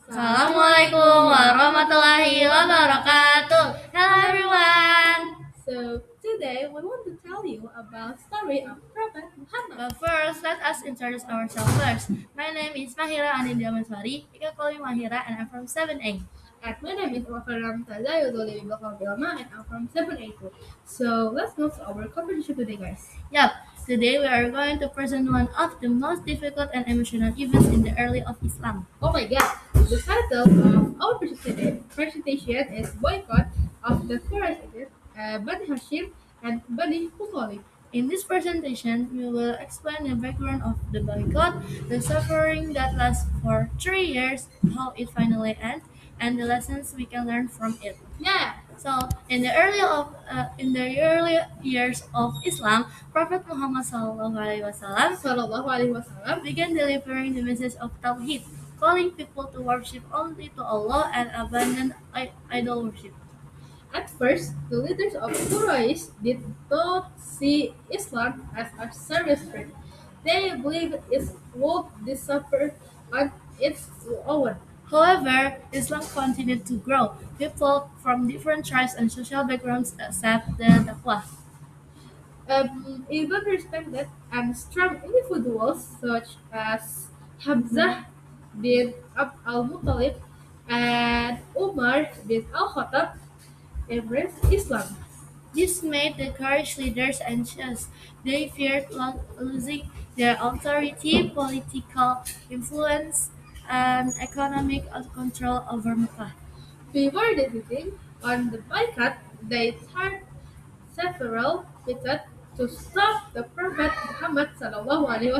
Assalamualaikum warahmatullahi wabarakatuh. Hello everyone. So today we want to tell you about story of Prophet Muhammad. But first, let us introduce ourselves first. My name is Mahira Anindya Maswari. You can call me Mahira and I'm from 7A. And my name is Wafaram Tazayudoli Bilma and I'm from 782. So let's move to our conversation today, guys. Yup, today we are going to present one of the most difficult and emotional events in the early of Islam. Oh my god! The title of our presentation is Boycott of the Quraysh against Bani Hashim and Bani Muttalib. In this presentation, we will explain the background of the boycott, the suffering that lasts for 3 years, how it finally ends, and the lessons we can learn from it. Yeah! So, in the early years of Islam, Prophet Muhammad Sallallahu Alaihi Wasallam. began delivering the message of Tawhid, calling people to worship only to Allah and abandon idol worship. At first, the leaders of Quraysh did not see Islam as a service faith. They believed it would disappear on its own. However, Islam continued to grow. People from different tribes and social backgrounds accept the taqwa. Even respected and strong individuals such as Hamzah bin Abd al-Muttalib and Umar bin al-Khattab embraced Islam. This made the Quraysh leaders anxious. They feared losing their authority, political influence, and economic control over Mecca. Before deciding on the boycott, they tried several methods to stop the Prophet Muhammad sallallahu alaihi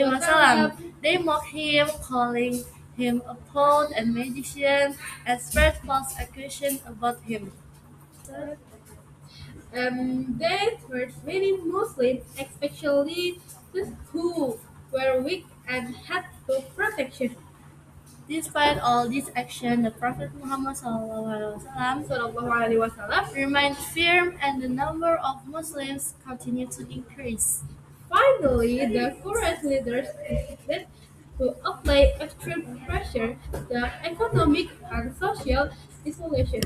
wasallam. They mocked him, calling him a poet and magician, and spread false accusations about him. They hurt many Muslims, especially those who were weak and had no protection. Despite all this action, the Prophet Muhammad Sallallahu alaihi wasallam. remained firm and the number of Muslims continued to increase. Finally, the Quraysh leaders decided to apply extreme pressure, the economic and social isolation.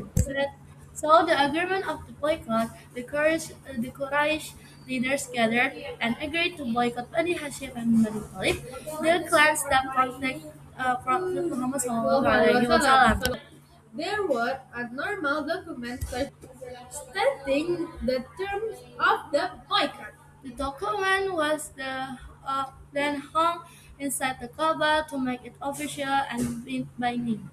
So the agreement of the boycott, the Quraysh leaders gathered and agreed to boycott Bani Hashim and Bani Talib, the clans that protect Prophet Muhammad SAW. There was a normal document stating the terms of the boycott. The document was then hung inside the Kaaba to make it official and binding.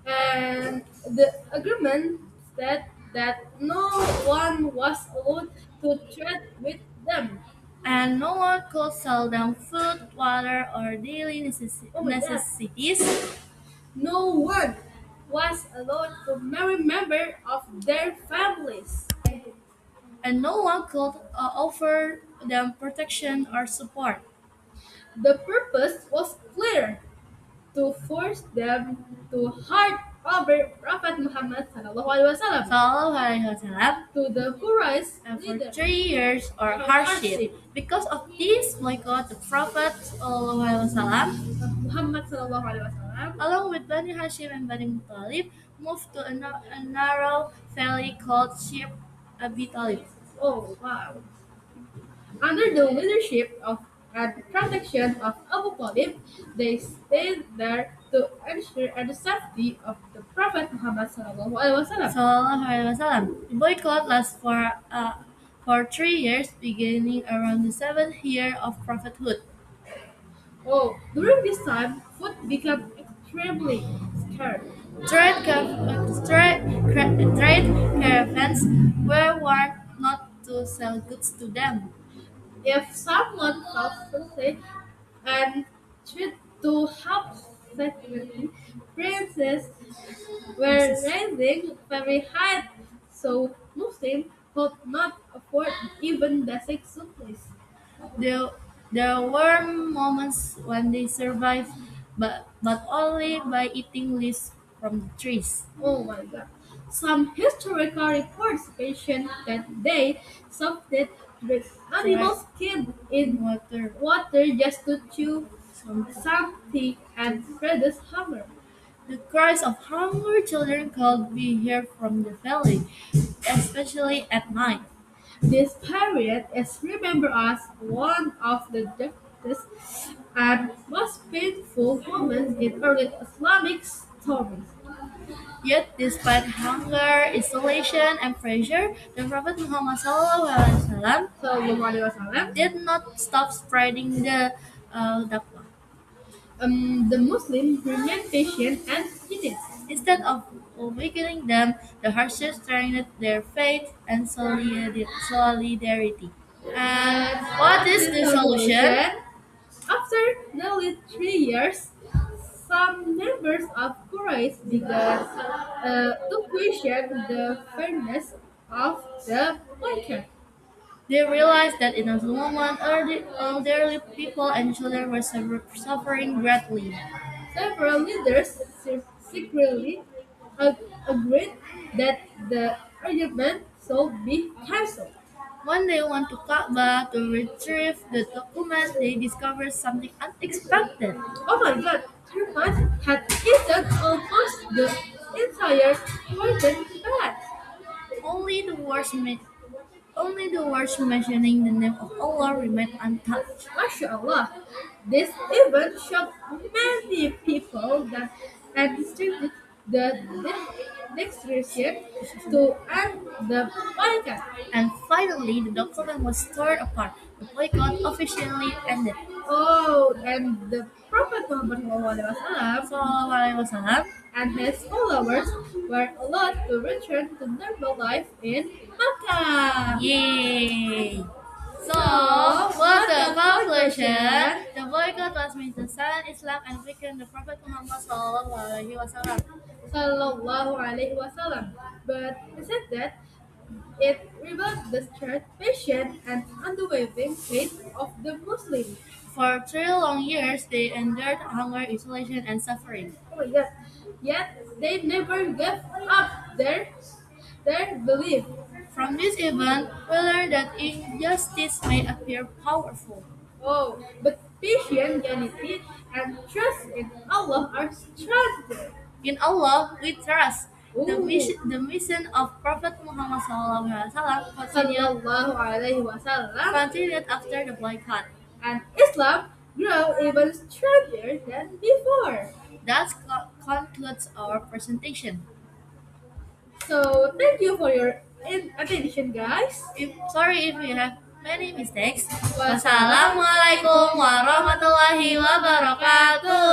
And the agreement said that no one was allowed to trade with them. And no one could sell them food, water, or daily Oh my God. necessities. No one was allowed to marry members of their families. And no one could offer them protection or support. The purpose was clear to force them to hand over Prophet Muhammad sallallahu alaihi wasallam Sallallahu Alaihi Wasallam, to the Quraysh and for leader 3 years or hardship. Because of this boycott, the Prophet Sallallahu Alaihi Wasallam, Muhammad sallallahu alaihi wasallam. along with Bani Hashim and Bani Muttalib, moved to a narrow valley called Shib Abi Talib. Oh wow! Under the leadership of and protection of Abu Talib, they stayed there to ensure the safety of the Prophet Muhammad sallallahu alaihi wasallam. Sallallahu Alaihi Wasallam. The boycott lasts for 3 years, beginning around the 7th year of prophethood. Oh, during this time, food became extremely scarce. Trade caravans were warned not to sell goods to them. If someone felt thirsty and tried to help security, prices were rising very high, so Muslims could not afford even basic supplies. There, there were moments when they survived, but only by eating leaves from the trees. Oh my god. Some historical reports mention that they soaked with animal skin in Water. water just to chew. something and reduce hunger. The cries of hungry children could be heard from the valley, especially at night. This period is remembered as one of the darkest and most painful moments in early Islamic stories. Yet, despite hunger, isolation, and pressure, the Prophet Muhammad SAW Sallallahu Alaihi Wasallam. did not stop spreading the dakwah. The Muslims remained patient and united. Instead of awakening them, the hardships strengthened their faith and solidarity. And And what what is is the the solution? solution? After nearly 3 years, some members of Quraysh began to question the fairness of the boycott. They realized that in a moment, elderly people and children were suffering greatly. Several leaders secretly agreed that the argument should be cancelled. When they went to Kaaba to retrieve the document, they discovered something unexpected. Oh my god, Termite had eaten almost the entire poison bat. Only the words, only the words mentioning the name of Allah remained untouched. MashaAllah. This event shocked many people that had distributed the declaration to end the boycott. And finally, the document was torn apart. The boycott officially ended. Oh, and the Prophet Muhammad SAW Sallallahu Alaihi Wasallam. and his followers were allowed to return to normal life in Makkah. Yay! So, So, what's what's the the conclusion? conclusion? The boycott was meant to silence Islam and weaken the Prophet Muhammad Sallallahu Alaihi Wasallam. Sallallahu Alaihi Wasallam. But he said that it revealed the strength, patience, and unwavering faith of the Muslims. For 3 long years, they endured hunger, isolation, and suffering. Oh my God. Yet they never gave up their belief. From this event, we learn that injustice may appear powerful. Oh, but patience, unity, and trust in Allah are stronger. In Allah, we trust. Ooh. The mission of Prophet Muhammad SAW Sallallahu Alaihi Wasallam. continued after the boycott. And Islam grew even stronger than before. That concludes our presentation. So thank you for your attention, guys. Sorry if we have many mistakes. Wassalamualaikum Wassalamualaikum warahmatullahi wabarakatuh.